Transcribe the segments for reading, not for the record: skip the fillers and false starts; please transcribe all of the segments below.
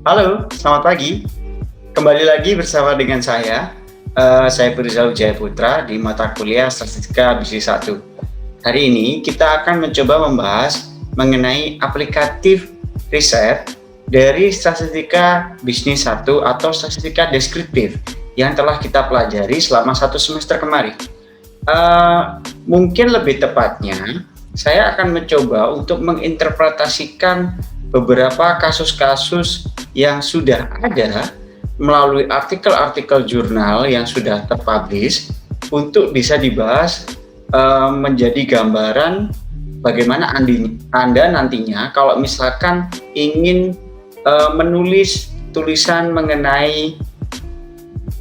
Halo, selamat pagi. Kembali lagi bersama dengan saya Firzaul Jaya Putra di mata kuliah Statistika Bisnis 1. Hari ini kita akan mencoba membahas mengenai aplikatif riset dari Statistika Bisnis 1 atau Statistika Deskriptif yang telah kita pelajari selama 1 semester kemarin. Mungkin lebih tepatnya, saya akan mencoba untuk menginterpretasikan beberapa kasus-kasus yang sudah ada melalui artikel-artikel jurnal yang sudah terpublish untuk bisa dibahas menjadi gambaran bagaimana Anda nantinya kalau misalkan ingin menulis tulisan mengenai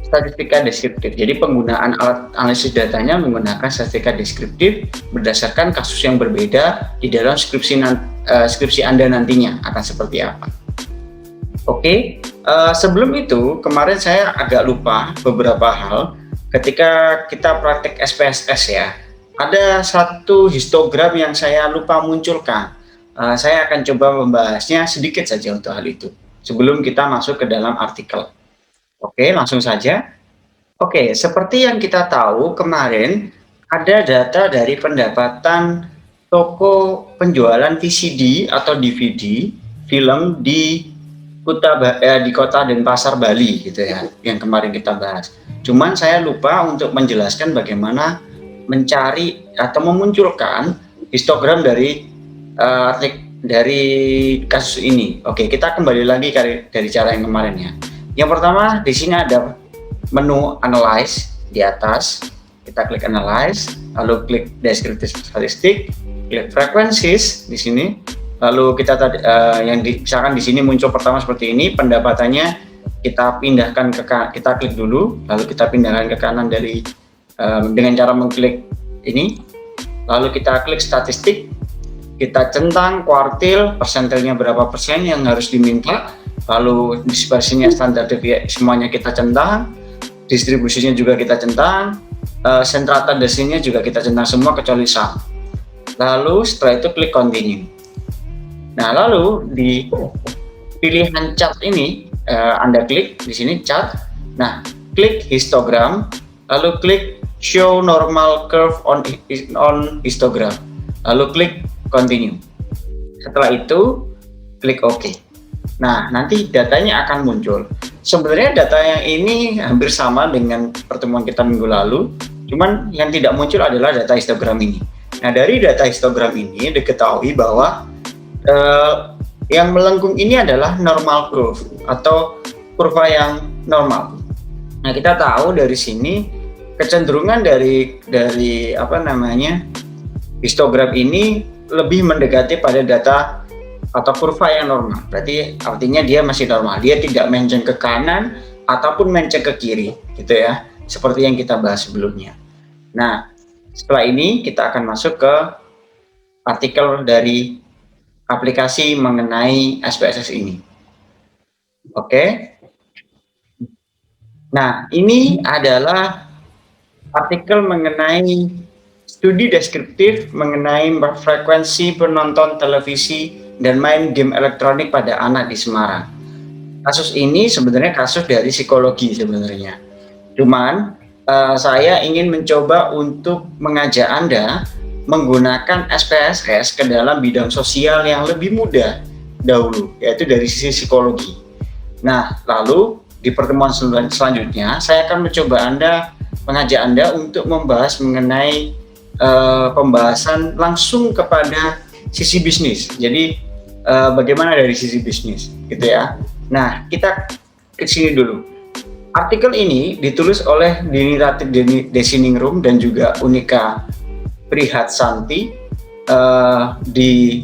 statistika deskriptif. Jadi penggunaan alat analisis datanya menggunakan statistika deskriptif berdasarkan kasus yang berbeda di dalam skripsi Anda nantinya akan seperti apa. Oke, sebelum itu kemarin saya agak lupa beberapa hal ketika kita praktek SPSS ya. Ada satu histogram yang saya lupa munculkan. Saya akan coba membahasnya sedikit saja untuk hal itu sebelum kita masuk ke dalam artikel. Oke, langsung saja. Oke, seperti yang kita tahu kemarin ada data dari pendapatan toko penjualan VCD atau DVD film di Kota Denpasar, Bali gitu ya, yang kemarin kita bahas. Cuman saya lupa untuk menjelaskan bagaimana mencari atau memunculkan histogram dari kasus ini. Oke, kita kembali lagi dari cara yang kemarin ya. Yang pertama di sini ada menu analyze di atas. Kita klik analyze, lalu klik descriptive statistic, klik frequencies di sini. Lalu kita misalkan di sini muncul pertama seperti ini, pendapatannya kita pindahkan kita klik dulu, lalu kita pindahkan ke kanan dengan cara mengklik ini. Lalu kita klik statistik, kita centang kuartil, persentilnya berapa persen yang harus diminta. Lalu dispersinya standar deviasi semuanya kita centang, distribusinya juga kita centang, sentra tendensinya juga kita centang semua kecuali sum. Lalu setelah itu klik continue. Nah, lalu di pilihan chart ini Anda klik di sini chart. Nah, klik histogram, lalu klik show normal curve on histogram. Lalu klik continue. Setelah itu klik OK. Nah, nanti datanya akan muncul. Sebenarnya data yang ini hampir sama dengan pertemuan kita minggu lalu, cuman yang tidak muncul adalah data histogram ini. Nah, dari data histogram ini diketahui bahwa yang melengkung ini adalah normal curve atau kurva yang normal. Nah, kita tahu dari sini kecenderungan dari histogram ini lebih mendekati pada data atau kurva yang normal. Berarti artinya dia masih normal. Dia tidak menceng ke kanan ataupun menceng ke kiri, gitu ya. Seperti yang kita bahas sebelumnya. Nah, setelah ini kita akan masuk ke artikel dari aplikasi mengenai SPSS ini. Oke. Nah, ini adalah artikel mengenai studi deskriptif mengenai frekuensi penonton televisi dan main game elektronik pada anak di Semarang. Kasus ini sebenarnya kasus dari psikologi sebenarnya. Cuman saya ingin mencoba untuk mengajak Anda menggunakan SPSS ke dalam bidang sosial yang lebih mudah dahulu, yaitu dari sisi psikologi. Nah, lalu di pertemuan selanjutnya saya akan mengajak Anda untuk membahas mengenai pembahasan langsung kepada sisi bisnis. Jadi bagaimana dari sisi bisnis, gitu ya. Nah, kita ke sini dulu. Artikel ini ditulis oleh Diniratif Desiningrum dan juga Unika Prihatsanti di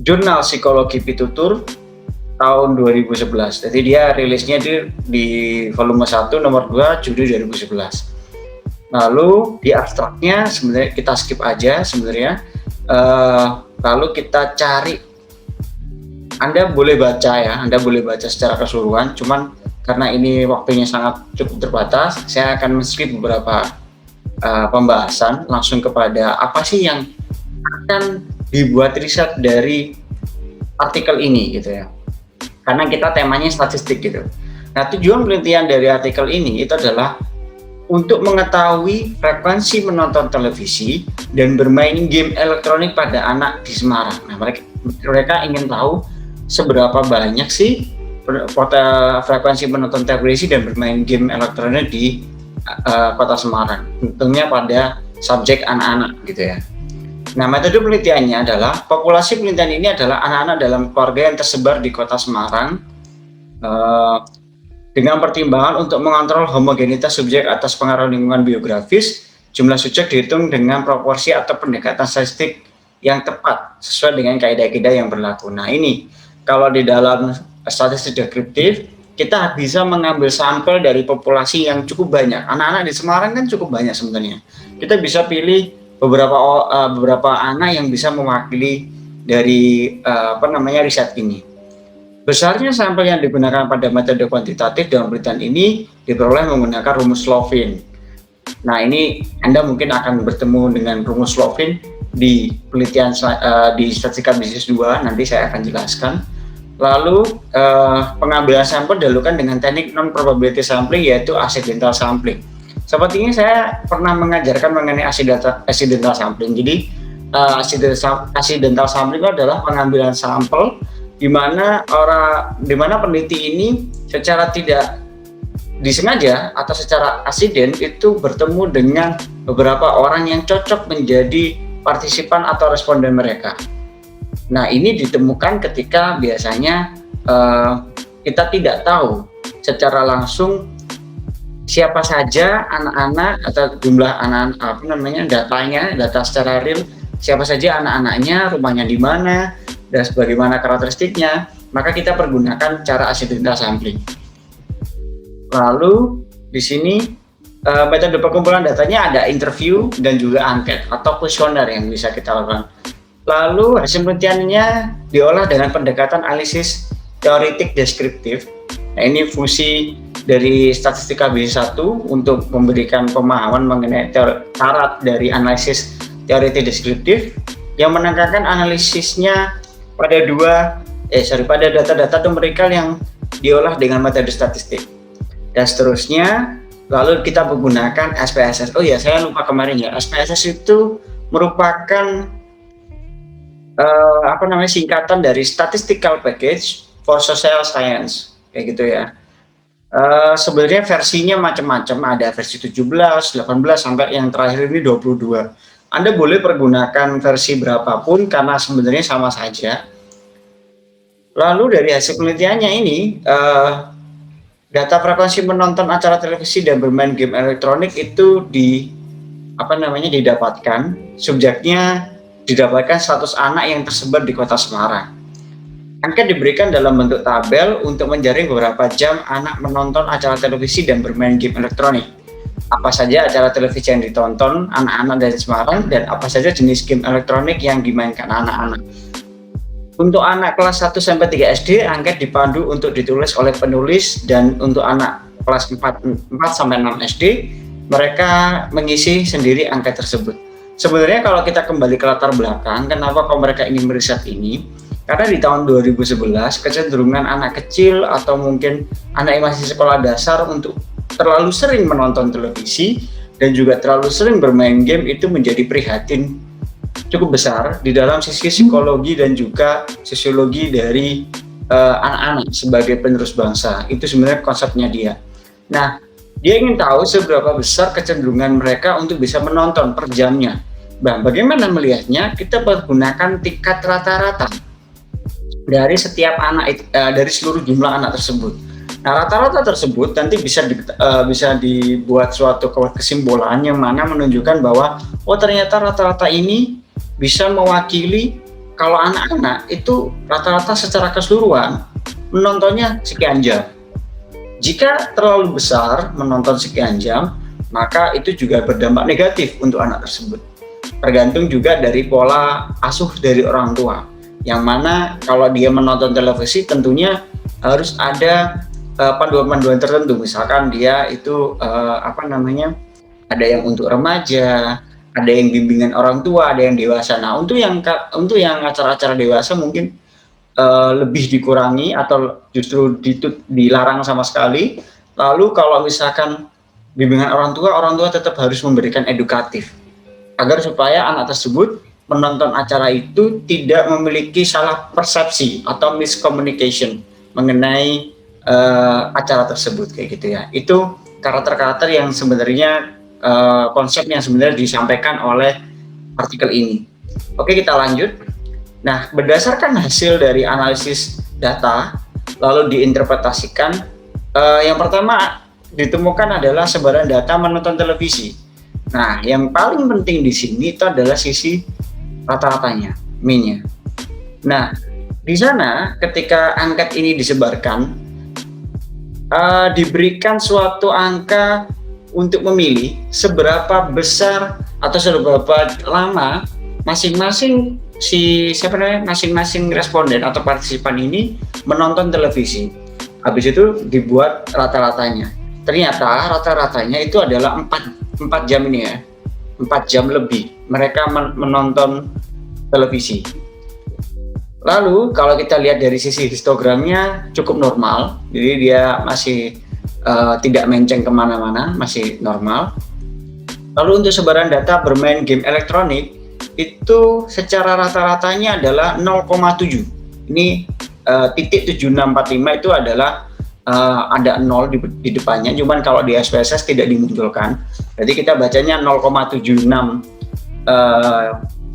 Jurnal Psikologi Pitutur tahun 2011. Jadi dia rilisnya di volume 1 nomor 2 Juli 2011. Lalu di abstraknya sebenarnya kita skip aja sebenarnya. Lalu kita cari, Anda boleh baca secara keseluruhan, cuman karena ini waktunya sangat cukup terbatas, saya akan men-skip beberapa pembahasan langsung kepada apa sih yang akan dibuat riset dari artikel ini gitu ya. karena kita temanya statistik gitu. Nah, tujuan penelitian dari artikel ini itu adalah untuk mengetahui frekuensi menonton televisi dan bermain game elektronik pada anak di Semarang. Nah, mereka ingin tahu seberapa banyak sih frekuensi menonton televisi dan bermain game elektronik di Kota Semarang. Tentunya pada subjek anak-anak gitu ya. Nah, metode penelitiannya adalah populasi penelitian ini adalah anak-anak dalam keluarga yang tersebar di Kota Semarang dengan pertimbangan untuk mengontrol homogenitas subjek atas pengaruh lingkungan biografis. Jumlah subjek dihitung dengan proporsi atau pendekatan statistik yang tepat sesuai dengan kaidah-kaidah yang berlaku. Nah, ini kalau di dalam statistik deskriptif kita bisa mengambil sampel dari populasi yang cukup banyak. Anak-anak di Semarang kan cukup banyak sebenarnya. Kita bisa pilih beberapa anak yang bisa mewakili dari riset ini. Besarnya sampel yang digunakan pada metode kuantitatif dalam penelitian ini diperoleh menggunakan rumus Slovin. Nah, ini Anda mungkin akan bertemu dengan rumus Slovin di penelitian di Statistika Bisnis 2, nanti saya akan jelaskan. Lalu pengambilan sampel dilakukan dengan teknik non-probability sampling, yaitu accidental sampling. Sepertinya saya pernah mengajarkan mengenai accidental sampling. Jadi accidental sampling adalah pengambilan sampel di mana peneliti ini secara tidak disengaja atau secara aksiden itu bertemu dengan beberapa orang yang cocok menjadi partisipan atau responden mereka. Nah, ini ditemukan ketika biasanya kita tidak tahu secara langsung siapa saja anak-anak atau jumlah anak-anak data secara real, siapa saja anak-anaknya, rumahnya di mana, dan sebagaimana karakteristiknya, maka kita pergunakan cara accidental sampling. Lalu di sini metode pengumpulan datanya ada interview dan juga angket atau kuesioner yang bisa kita lakukan. Lalu hasil penelitiannya diolah dengan pendekatan analisis teoretik deskriptif. Nah, ini fungsi dari Statistika B1 untuk memberikan pemahaman mengenai syarat dari analisis teoretik deskriptif yang menekankan analisisnya pada pada data-data numerical yang diolah dengan metode statistik dan seterusnya. Lalu kita menggunakan SPSS. Oh ya, saya lupa kemarin ya, SPSS itu merupakan singkatan dari Statistical Package for Social Science, kayak gitu ya. Sebenarnya versinya macam-macam, ada versi 17, 18 sampai yang terakhir ini 22. Anda boleh pergunakan versi berapapun karena sebenarnya sama saja. Lalu dari hasil penelitiannya ini, data frekuensi menonton acara televisi dan bermain game elektronik itu didapatkan. Subjeknya didapatkan 100 anak yang tersebar di Kota Semarang. Angket diberikan dalam bentuk tabel untuk menjaring beberapa jam anak menonton acara televisi dan bermain game elektronik. Apa saja acara televisi yang ditonton anak-anak dari Semarang dan apa saja jenis game elektronik yang dimainkan anak-anak. Untuk anak kelas 1 sampai 3 SD, angket dipandu untuk ditulis oleh penulis, dan untuk anak kelas 4 sampai 6 SD, mereka mengisi sendiri angket tersebut. Sebenarnya kalau kita kembali ke latar belakang, kenapa kok mereka ingin meriset ini? Karena di tahun 2011, kecenderungan anak kecil atau mungkin anak yang masih sekolah dasar untuk terlalu sering menonton televisi dan juga terlalu sering bermain game itu menjadi prihatin cukup besar di dalam sisi psikologi dan juga sosiologi dari anak-anak sebagai penerus bangsa. Itu sebenarnya konsepnya dia. Nah, dia ingin tahu seberapa besar kecenderungan mereka untuk bisa menonton per jamnya. Nah, bagaimana melihatnya? Kita menggunakan tingkat rata-rata dari setiap anak, dari seluruh jumlah anak tersebut. Nah, rata-rata tersebut nanti bisa dibuat suatu kesimpulan yang mana menunjukkan bahwa ternyata rata-rata ini bisa mewakili kalau anak-anak itu rata-rata secara keseluruhan menontonnya sekian jam. Jika terlalu besar menonton sekian jam, maka itu juga berdampak negatif untuk anak tersebut. Tergantung juga dari pola asuh dari orang tua, yang mana kalau dia menonton televisi tentunya harus ada panduan-panduan tertentu. Misalkan dia itu ada yang untuk remaja, ada yang bimbingan orang tua, ada yang dewasa. Nah, untuk yang acara-acara dewasa mungkin lebih dikurangi atau justru dilarang sama sekali. Lalu kalau misalkan bimbingan orang tua tetap harus memberikan edukatif agar supaya anak tersebut menonton acara itu tidak memiliki salah persepsi atau miscommunication mengenai acara tersebut kayak gitu ya. Itu karakter-karakter yang sebenarnya konsep yang sebenarnya disampaikan oleh artikel ini. Oke, kita lanjut. Nah, berdasarkan hasil dari analisis data lalu diinterpretasikan, yang pertama ditemukan adalah sebaran data menonton televisi. Nah, yang paling penting di sini itu adalah sisi rata-ratanya, mean-nya. Nah, di sana ketika angka ini disebarkan, diberikan suatu angka untuk memilih seberapa besar atau seberapa lama masing-masing masing-masing responden atau partisipan ini menonton televisi. Habis itu dibuat rata-ratanya. Ternyata rata-ratanya itu adalah 4 jam ini ya. 4 jam lebih mereka menonton televisi. Lalu kalau kita lihat dari sisi histogramnya cukup normal, jadi dia masih tidak menceng kemana-mana, masih normal. Lalu untuk sebaran data bermain game elektronik itu secara rata-ratanya adalah 0,7. Ini titik 7645 itu adalah ada 0 di depannya, cuman kalau di SPSS tidak dimunculkan. Jadi kita bacanya 0,76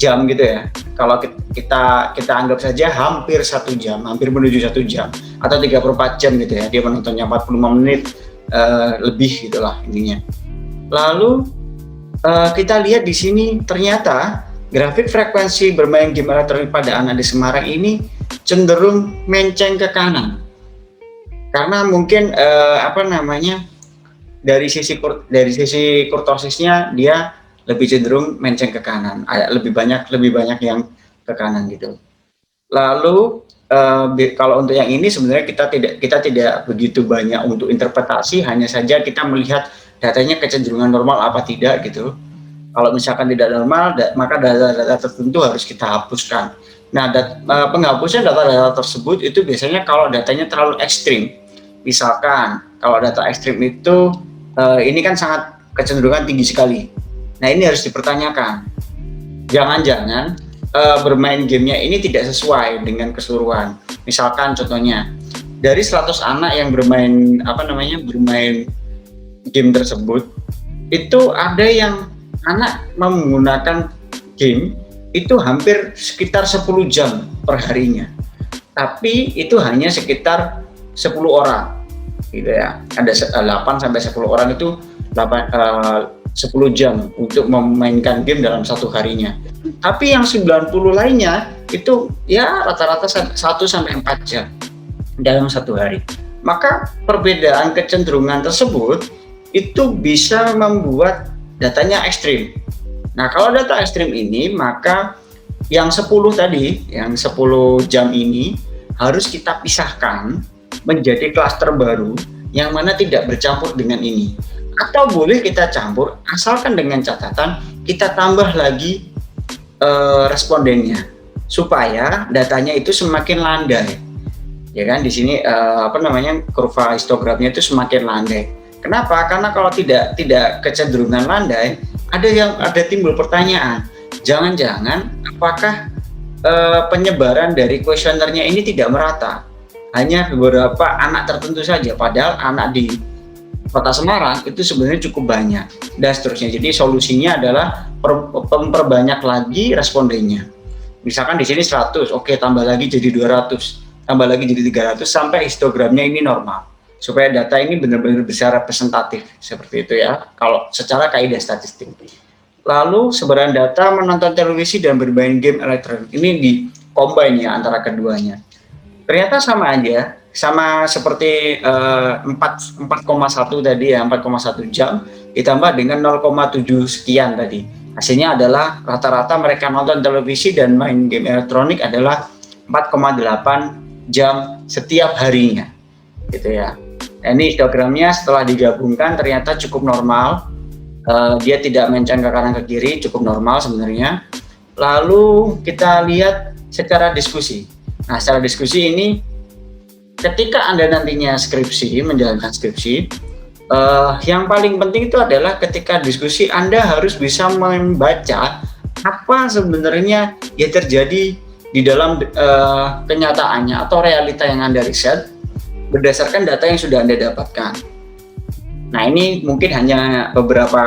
jam gitu ya. Kalau kita anggap saja hampir 1 jam, hampir menuju 1 jam atau 34 jam gitu ya. Dia menontonnya 45 menit lebih gitulah intinya. Lalu kita lihat di sini ternyata grafik frekuensi bermain game elektronik pada anak di Semarang ini cenderung menceng ke kanan. Karena mungkin dari sisi kurtosisnya dia lebih cenderung menceng ke kanan, lebih banyak yang ke kanan gitu. Lalu kalau untuk yang ini sebenarnya kita tidak begitu banyak untuk interpretasi, hanya saja kita melihat datanya kecenderungan normal apa tidak gitu. Kalau misalkan tidak normal, maka data-data tertentu harus kita hapuskan. Nah, penghapusan data-data tersebut itu biasanya kalau datanya terlalu ekstrim. Misalkan kalau data ekstrim itu ini kan sangat kecenderungan tinggi sekali. Nah, ini harus dipertanyakan. Jangan-jangan bermain gamenya ini tidak sesuai dengan keseluruhan. Misalkan contohnya dari 100 anak yang bermain game tersebut, itu ada yang anak menggunakan game itu hampir sekitar 10 jam per harinya. Tapi itu hanya sekitar 10 orang gitu ya. Ada 8 sampai 10 orang itu 10 jam untuk memainkan game dalam satu harinya. Tapi yang 90 lainnya itu ya rata-rata 1 sampai 4 jam dalam satu hari. Maka perbedaan kecenderungan tersebut itu bisa membuat datanya ekstrim. Nah, kalau data ekstrim ini, maka yang 10 tadi, yang 10 jam ini harus kita pisahkan menjadi klaster baru yang mana tidak bercampur dengan ini. Atau boleh kita campur, asalkan dengan catatan kita tambah lagi respondennya supaya datanya itu semakin landai. Ya kan, di sini kurva histogramnya itu semakin landai. Kenapa? Karena kalau tidak kecenderungan landai, ada timbul pertanyaan, jangan-jangan apakah penyebaran dari kuesionernya ini tidak merata, hanya beberapa anak tertentu saja, padahal anak di Kota Semarang itu sebenarnya cukup banyak dan seterusnya. Jadi solusinya adalah memperbanyak lagi respondennya. Misalkan di sini 100, oke, tambah lagi jadi 200, tambah lagi jadi 300 sampai histogramnya ini normal. Supaya data ini benar-benar bisa representatif seperti itu ya, kalau secara kaidah statistik. Lalu sebaran data menonton televisi dan bermain game elektronik ini di-combine ya antara keduanya. Ternyata sama aja, sama seperti 4,1 tadi ya, 4,1 jam ditambah dengan 0,7 sekian tadi. Hasilnya adalah rata-rata mereka nonton televisi dan main game elektronik adalah 4,8 jam setiap harinya gitu ya. Nah, ini histogramnya setelah digabungkan ternyata cukup normal. Dia tidak menceng ke kanan ke kiri, cukup normal sebenarnya. Lalu kita lihat secara diskusi. Nah, secara diskusi ini ketika Anda nantinya menjalankan skripsi, yang paling penting itu adalah ketika diskusi Anda harus bisa membaca apa sebenarnya yang terjadi di dalam kenyataannya atau realita yang Anda riset berdasarkan data yang sudah Anda dapatkan. Nah, ini mungkin hanya beberapa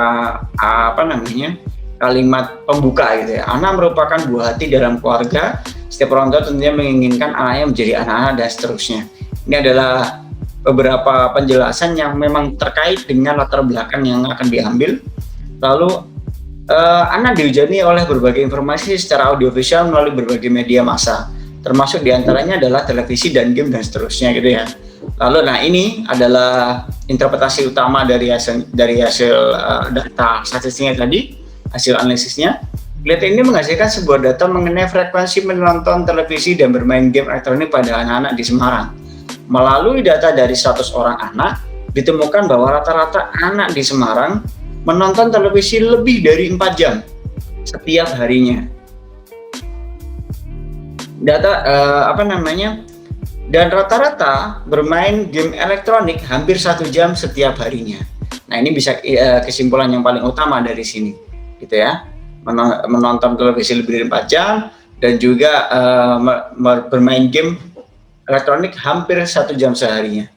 kalimat pembuka gitu ya. Anak merupakan buah hati dalam keluarga. Setiap orang tua tentunya menginginkan anaknya menjadi anak-anak dan seterusnya. Ini adalah beberapa penjelasan yang memang terkait dengan latar belakang yang akan diambil. Lalu anak dihujani oleh berbagai informasi secara audiovisual melalui berbagai media massa, termasuk diantaranya adalah televisi dan game dan seterusnya gitu ya. Lalu nah ini adalah interpretasi utama dari hasil data statistiknya tadi, hasil analisisnya. Penelitian ini menghasilkan sebuah data mengenai frekuensi menonton televisi dan bermain game elektronik pada anak-anak di Semarang. Melalui data dari 100 orang anak, ditemukan bahwa rata-rata anak di Semarang menonton televisi lebih dari 4 jam setiap harinya. Dan rata-rata bermain game elektronik hampir 1 jam setiap harinya. Nah, ini bisa kesimpulan yang paling utama dari sini, gitu ya. Menonton televisi lebih dari 4 jam dan juga bermain game elektronik hampir 1 jam seharinya.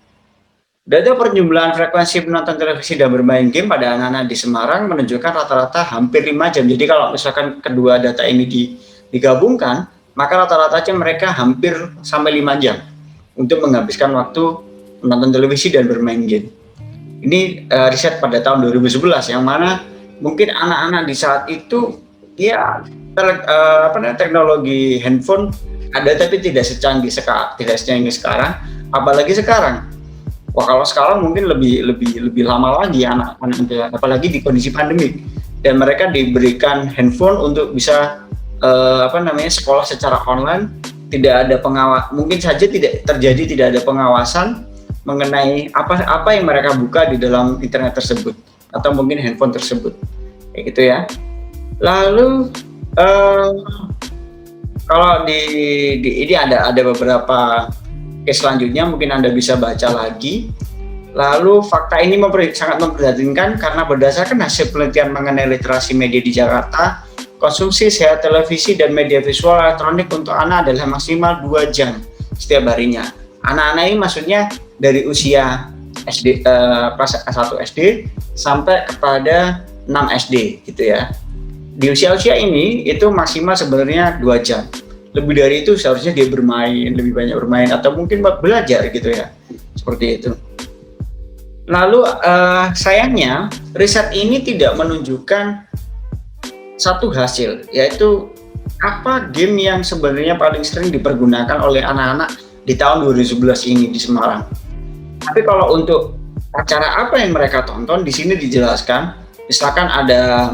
Data perjumlahan frekuensi penonton televisi dan bermain game pada anak-anak di Semarang menunjukkan rata-rata hampir 5 jam. Jadi kalau misalkan kedua data ini digabungkan, maka rata-ratanya mereka hampir sampai 5 jam untuk menghabiskan waktu menonton televisi dan bermain game. Ini riset pada tahun 2011 yang mana mungkin anak-anak di saat itu ya teknologi handphone ada tapi tidak secanggih sekarang, apalagi sekarang. Wah, kalau sekarang mungkin lebih lama lagi anak-anak, apalagi di kondisi pandemik, dan mereka diberikan handphone untuk bisa sekolah secara online. Tidak ada mungkin saja tidak ada pengawasan mengenai apa yang mereka buka di dalam internet tersebut atau mungkin handphone tersebut, kayak gitu ya. Lalu kalau ini ada beberapa case selanjutnya, mungkin Anda bisa baca lagi. Lalu fakta ini sangat memprihatinkan karena berdasarkan hasil penelitian mengenai literasi media di Jakarta, konsumsi sehat televisi dan media visual elektronik untuk anak adalah maksimal 2 jam setiap harinya. Anak-anak ini maksudnya dari usia SD, kelas 1 SD sampai kepada 6 SD gitu ya. Di usia-usia ini itu maksimal sebenarnya 2 jam. Lebih dari itu seharusnya dia lebih banyak bermain atau mungkin belajar gitu ya. Seperti itu. Lalu sayangnya riset ini tidak menunjukkan satu hasil, yaitu apa game yang sebenarnya paling sering dipergunakan oleh anak-anak di tahun 2011 ini di Semarang. Tapi kalau untuk acara apa yang mereka tonton, di sini dijelaskan, misalkan ada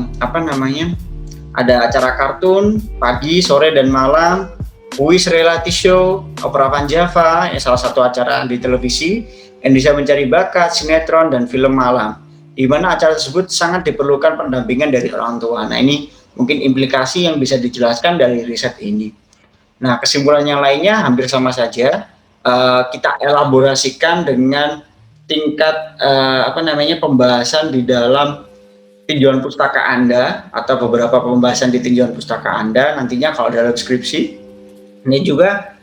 ada acara kartun pagi, sore, dan malam, kuis reality show, opera Panjava, salah satu acara di televisi, Indonesia Mencari Bakat, sinetron, dan film malam, di mana acara tersebut sangat diperlukan pendampingan dari orang tua. Nah, ini mungkin implikasi yang bisa dijelaskan dari riset ini. Nah, kesimpulan yang lainnya hampir sama saja. Kita elaborasikan dengan tingkat pembahasan di dalam tinjauan pustaka Anda atau beberapa pembahasan di tinjauan pustaka Anda nantinya kalau dalam skripsi. Ini juga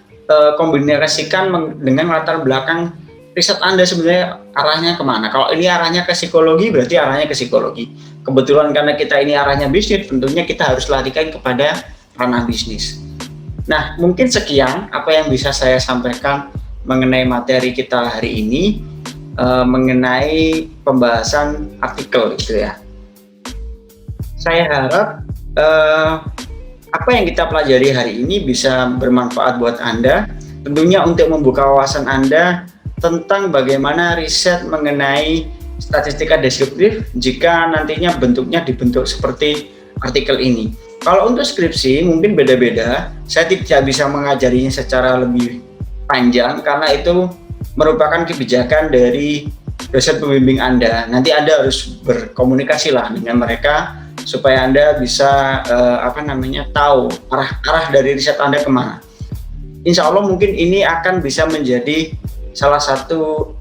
kombinasikan dengan latar belakang riset Anda sebenarnya arahnya kemana. Kalau ini arahnya ke psikologi, berarti arahnya ke psikologi. Kebetulan karena kita ini arahnya bisnis, tentunya kita harus larikan kepada ranah bisnis. Nah, mungkin sekian apa yang bisa saya sampaikan mengenai materi kita hari ini, mengenai pembahasan artikel gitu ya. Saya harap apa yang kita pelajari hari ini bisa bermanfaat buat Anda, tentunya untuk membuka wawasan Anda tentang bagaimana riset mengenai statistika deskriptif jika nantinya bentuknya dibentuk seperti artikel ini. Kalau untuk skripsi mungkin beda-beda, saya tidak bisa mengajarinya secara lebih panjang karena itu merupakan kebijakan dari dosen pembimbing Anda. Nanti Anda harus berkomunikasi lah dengan mereka supaya Anda bisa tahu arah dari riset Anda kemana. insya Allah mungkin ini akan bisa menjadi salah satu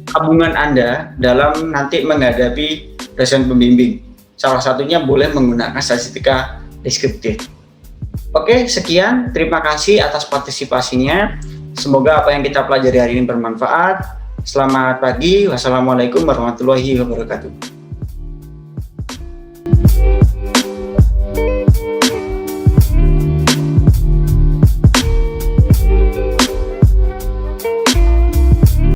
tabungan Anda dalam nanti menghadapi dosen pembimbing. Salah satunya boleh menggunakan statistika deskriptif. Oke, sekian. Terima kasih atas partisipasinya. Semoga apa yang kita pelajari hari ini bermanfaat. Selamat pagi. Wassalamualaikum warahmatullahi wabarakatuh.